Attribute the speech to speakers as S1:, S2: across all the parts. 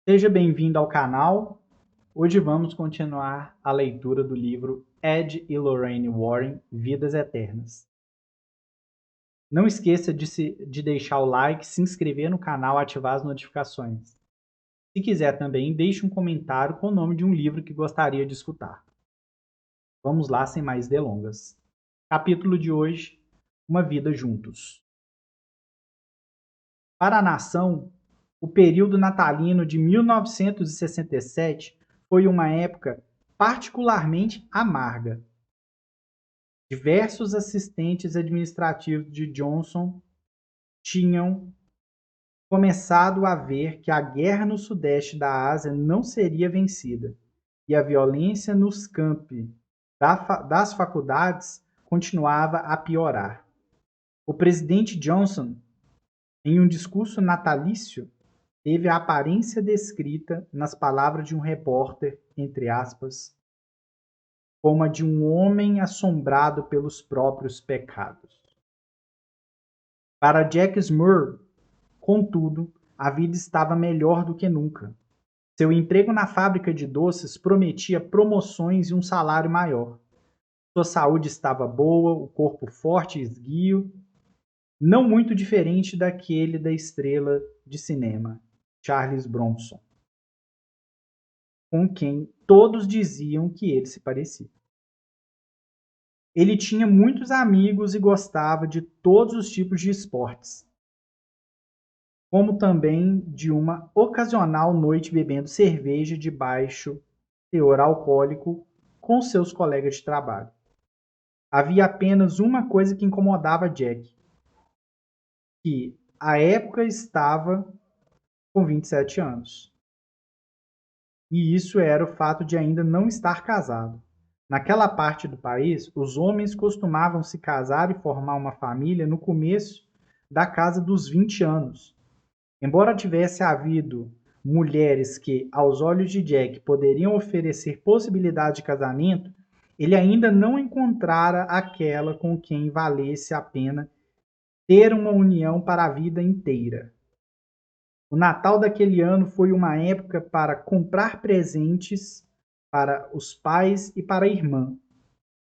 S1: Seja bem-vindo ao canal. Hoje vamos continuar a leitura do livro Ed e Lorraine Warren, Vidas Eternas. Não esqueça de deixar o like, se inscrever no canal e ativar as notificações. Se quiser também, deixe um comentário com o nome de um livro que gostaria de escutar. Vamos lá, sem mais delongas. Capítulo de hoje: Uma Vida Juntos. Para a nação, o período natalino de 1967 foi uma época particularmente amarga. Diversos assistentes administrativos de Johnson tinham começado a ver que a guerra no sudeste da Ásia não seria vencida e a violência nos campi das faculdades continuava a piorar. O presidente Johnson, em um discurso natalício, teve a aparência descrita nas palavras de um repórter, entre aspas, como a de um homem assombrado pelos próprios pecados. Para Jack Smurr, contudo, a vida estava melhor do que nunca. Seu emprego na fábrica de doces prometia promoções e um salário maior. Sua saúde estava boa, o corpo forte e esguio, não muito diferente daquele da estrela de cinema, Charles Bronson, com quem todos diziam que ele se parecia. Ele tinha muitos amigos e gostava de todos os tipos de esportes, como também de uma ocasional noite bebendo cerveja de baixo teor alcoólico com seus colegas de trabalho. Havia apenas uma coisa que incomodava Jack, que à época estava com 27 anos. E isso era o fato de ainda não estar casado. Naquela parte do país, os homens costumavam se casar e formar uma família no começo da casa dos 20 anos. Embora tivesse havido mulheres que, aos olhos de Jack, poderiam oferecer possibilidade de casamento, ele ainda não encontrara aquela com quem valesse a pena ter uma união para a vida inteira. O Natal daquele ano foi uma época para comprar presentes para os pais e para a irmã,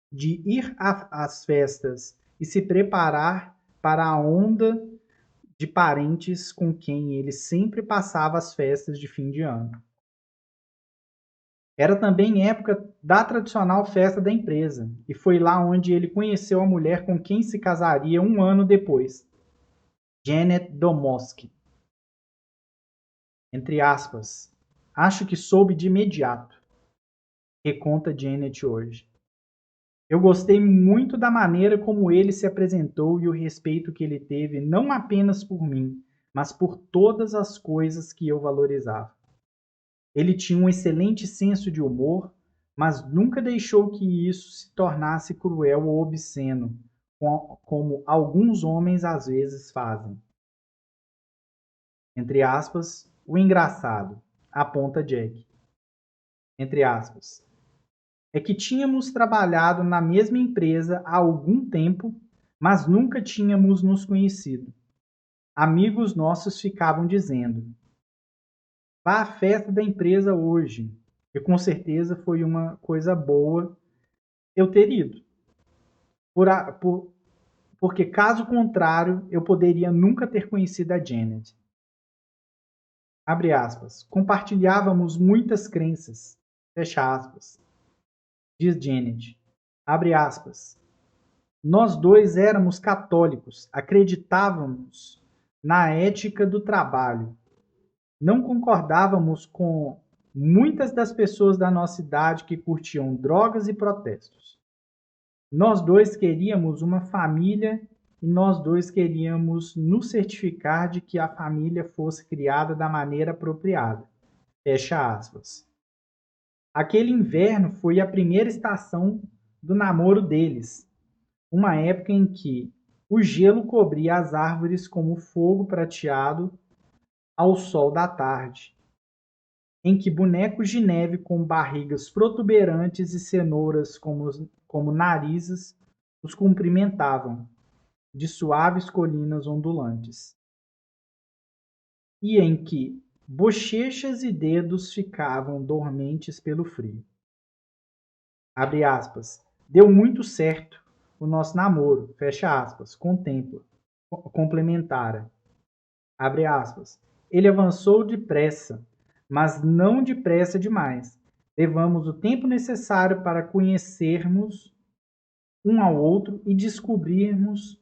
S1: de ir às festas e se preparar para a onda de parentes com quem ele sempre passava as festas de fim de ano. Era também época da tradicional festa da empresa, e foi lá onde ele conheceu a mulher com quem se casaria um ano depois, Janet Domoski. Entre aspas, acho que soube de imediato, reconta Janet hoje. Eu gostei muito da maneira como ele se apresentou e o respeito que ele teve não apenas por mim, mas por todas as coisas que eu valorizava. Ele tinha um excelente senso de humor, mas nunca deixou que isso se tornasse cruel ou obsceno, como alguns homens às vezes fazem. Entre aspas, o engraçado, aponta Jack. Entre aspas, é que tínhamos trabalhado na mesma empresa há algum tempo, mas nunca tínhamos nos conhecido. Amigos nossos ficavam dizendo: vá à festa da empresa hoje. E com certeza foi uma coisa boa eu ter ido. Porque caso contrário, eu poderia nunca ter conhecido a Janet. Abre aspas. Compartilhávamos muitas crenças. Fecha aspas. Diz Janet. Abre aspas. Nós dois éramos católicos, acreditávamos na ética do trabalho. Não concordávamos com muitas das pessoas da nossa idade que curtiam drogas e protestos. Nós dois queríamos uma família e nós dois queríamos nos certificar de que a família fosse criada da maneira apropriada. Fecha aspas. Aquele inverno foi a primeira estação do namoro deles, uma época em que o gelo cobria as árvores como fogo prateado ao sol da tarde, em que bonecos de neve com barrigas protuberantes e cenouras como narizes os cumprimentavam, de suaves colinas ondulantes, e em que Bochechas e dedos ficavam dormentes pelo frio. Abre aspas. Deu muito certo o nosso namoro. Fecha aspas. Contempla. Complementara. Abre aspas. Ele avançou depressa, mas não depressa demais. Levamos o tempo necessário para conhecermos um ao outro e descobrirmos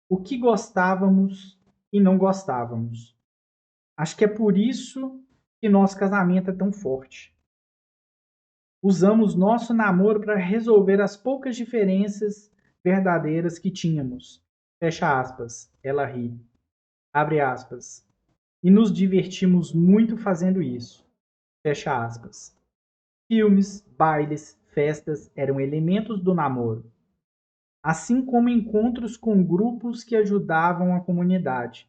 S1: o que gostávamos e não gostávamos. Acho que é por isso que nosso casamento é tão forte. Usamos nosso namoro para resolver as poucas diferenças verdadeiras que tínhamos. Fecha aspas. Ela ri. Abre aspas. E nos divertimos muito fazendo isso. Fecha aspas. Filmes, bailes, festas eram elementos do namoro, assim como encontros com grupos que ajudavam a comunidade.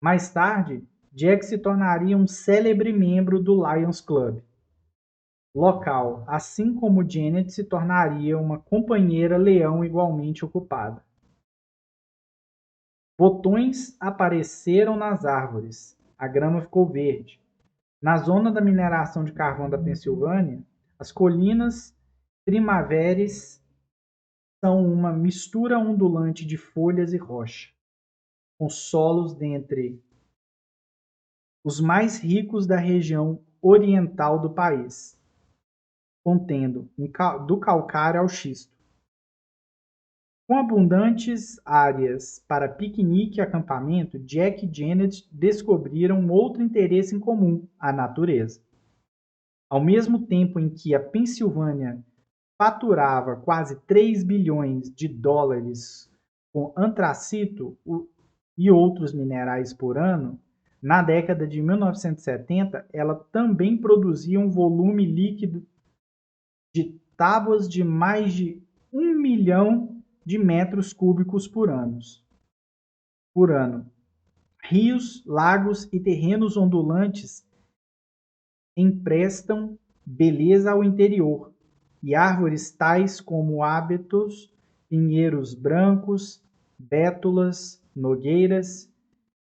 S1: Mais tarde, Jack se tornaria um célebre membro do Lions Club local, assim como Janet se tornaria uma companheira leão igualmente ocupada. Botões apareceram nas árvores, a grama ficou verde. Na zona da mineração de carvão da Pensilvânia, as colinas primaveris são uma mistura ondulante de folhas e rocha, com solos dentre os mais ricos da região oriental do país, contendo do calcário ao xisto. Com abundantes áreas para piquenique e acampamento, Jack e Janet descobriram outro interesse em comum: a natureza. Ao mesmo tempo em que a Pensilvânia faturava quase 3 bilhões de dólares com antracito e outros minerais por ano, na década de 1970 ela também produzia um volume líquido de tábuas de mais de 1 milhão de metros cúbicos por ano. Rios, lagos e terrenos ondulantes emprestam beleza ao interior, e árvores tais como abetos, pinheiros brancos, bétulas, nogueiras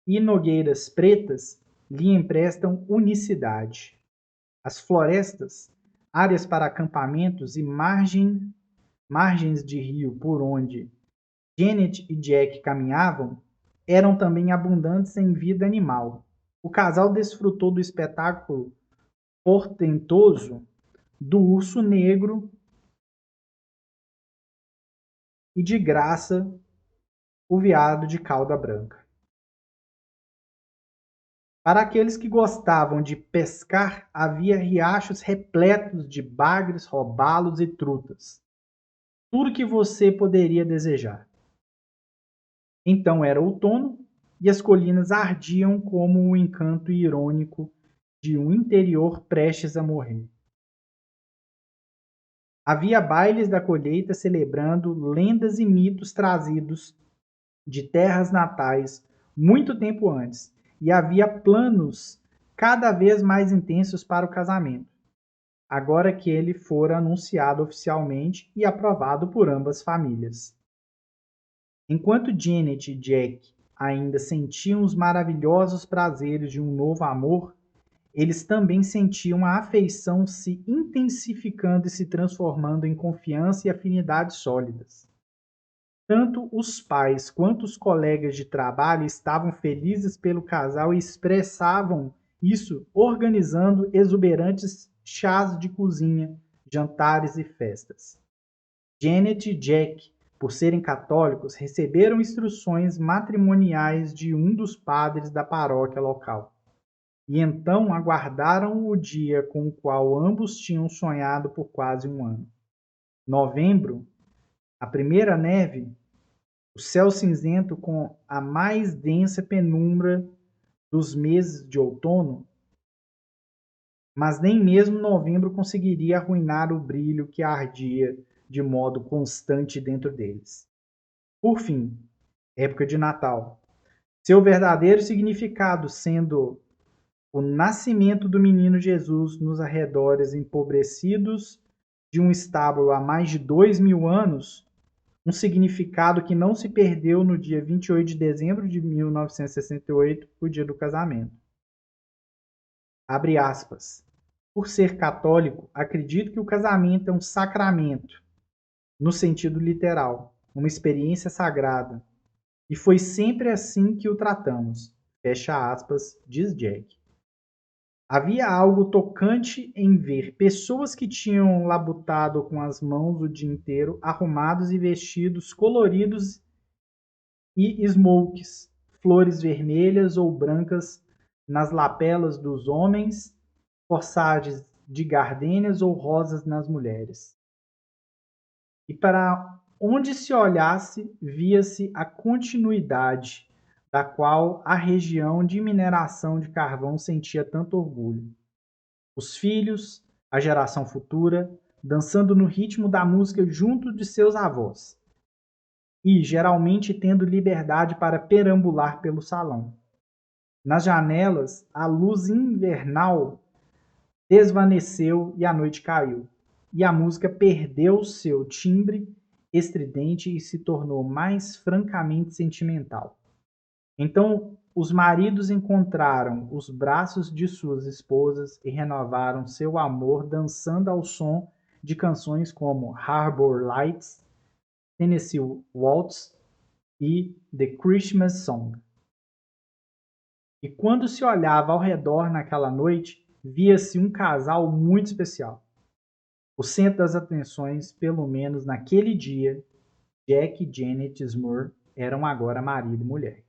S1: e nogueiras pretas lhe emprestam unicidade. As florestas, áreas para acampamentos e margens de rio por onde Janet e Jack caminhavam eram também abundantes em vida animal. O casal desfrutou do espetáculo portentoso do urso negro e, de graça, o veado de cauda branca. Para aqueles que gostavam de pescar, havia riachos repletos de bagres, robalos e trutas. Tudo que você poderia desejar. Então era outono e as colinas ardiam como o encanto irônico de um interior prestes a morrer. Havia bailes da colheita celebrando lendas e mitos trazidos de terras natais muito tempo antes, e havia planos cada vez mais intensos para o casamento, agora que ele fora anunciado oficialmente e aprovado por ambas famílias. Enquanto Janet e Jack ainda sentiam os maravilhosos prazeres de um novo amor, eles também sentiam a afeição se intensificando e se transformando em confiança e afinidades sólidas. Tanto os pais quanto os colegas de trabalho estavam felizes pelo casal e expressavam isso organizando exuberantes chás de cozinha, jantares e festas. Janet e Jack, por serem católicos, receberam instruções matrimoniais de um dos padres da paróquia local. E então aguardaram o dia com o qual ambos tinham sonhado por quase um ano. Novembro, a primeira neve, o céu cinzento com a mais densa penumbra dos meses de outono, mas nem mesmo novembro conseguiria arruinar o brilho que ardia de modo constante dentro deles. Por fim, época de Natal. Seu verdadeiro significado sendo o nascimento do menino Jesus nos arredores empobrecidos de um estábulo há mais de 2.000 anos, um significado que não se perdeu no dia 28 de dezembro de 1968, o dia do casamento. Abre aspas. Por ser católico, acredito que o casamento é um sacramento, no sentido literal, uma experiência sagrada. E foi sempre assim que o tratamos. Fecha aspas, diz Jack. Havia algo tocante em ver pessoas que tinham labutado com as mãos o dia inteiro, arrumados e vestidos coloridos e smokes, flores vermelhas ou brancas nas lapelas dos homens, corsagens de gardênias ou rosas nas mulheres. E para onde se olhasse, via-se a continuidade da qual a região de mineração de carvão sentia tanto orgulho. Os filhos, a geração futura, dançando no ritmo da música junto de seus avós, e geralmente tendo liberdade para perambular pelo salão. Nas janelas, a luz invernal desvaneceu e a noite caiu, e a música perdeu seu timbre estridente e se tornou mais francamente sentimental. Então os maridos encontraram os braços de suas esposas e renovaram seu amor dançando ao som de canções como Harbor Lights, Tennessee Waltz e The Christmas Song. E quando se olhava ao redor naquela noite, via-se um casal muito especial. O centro das atenções, pelo menos naquele dia, Jack e Janet Smoore eram agora marido e mulher.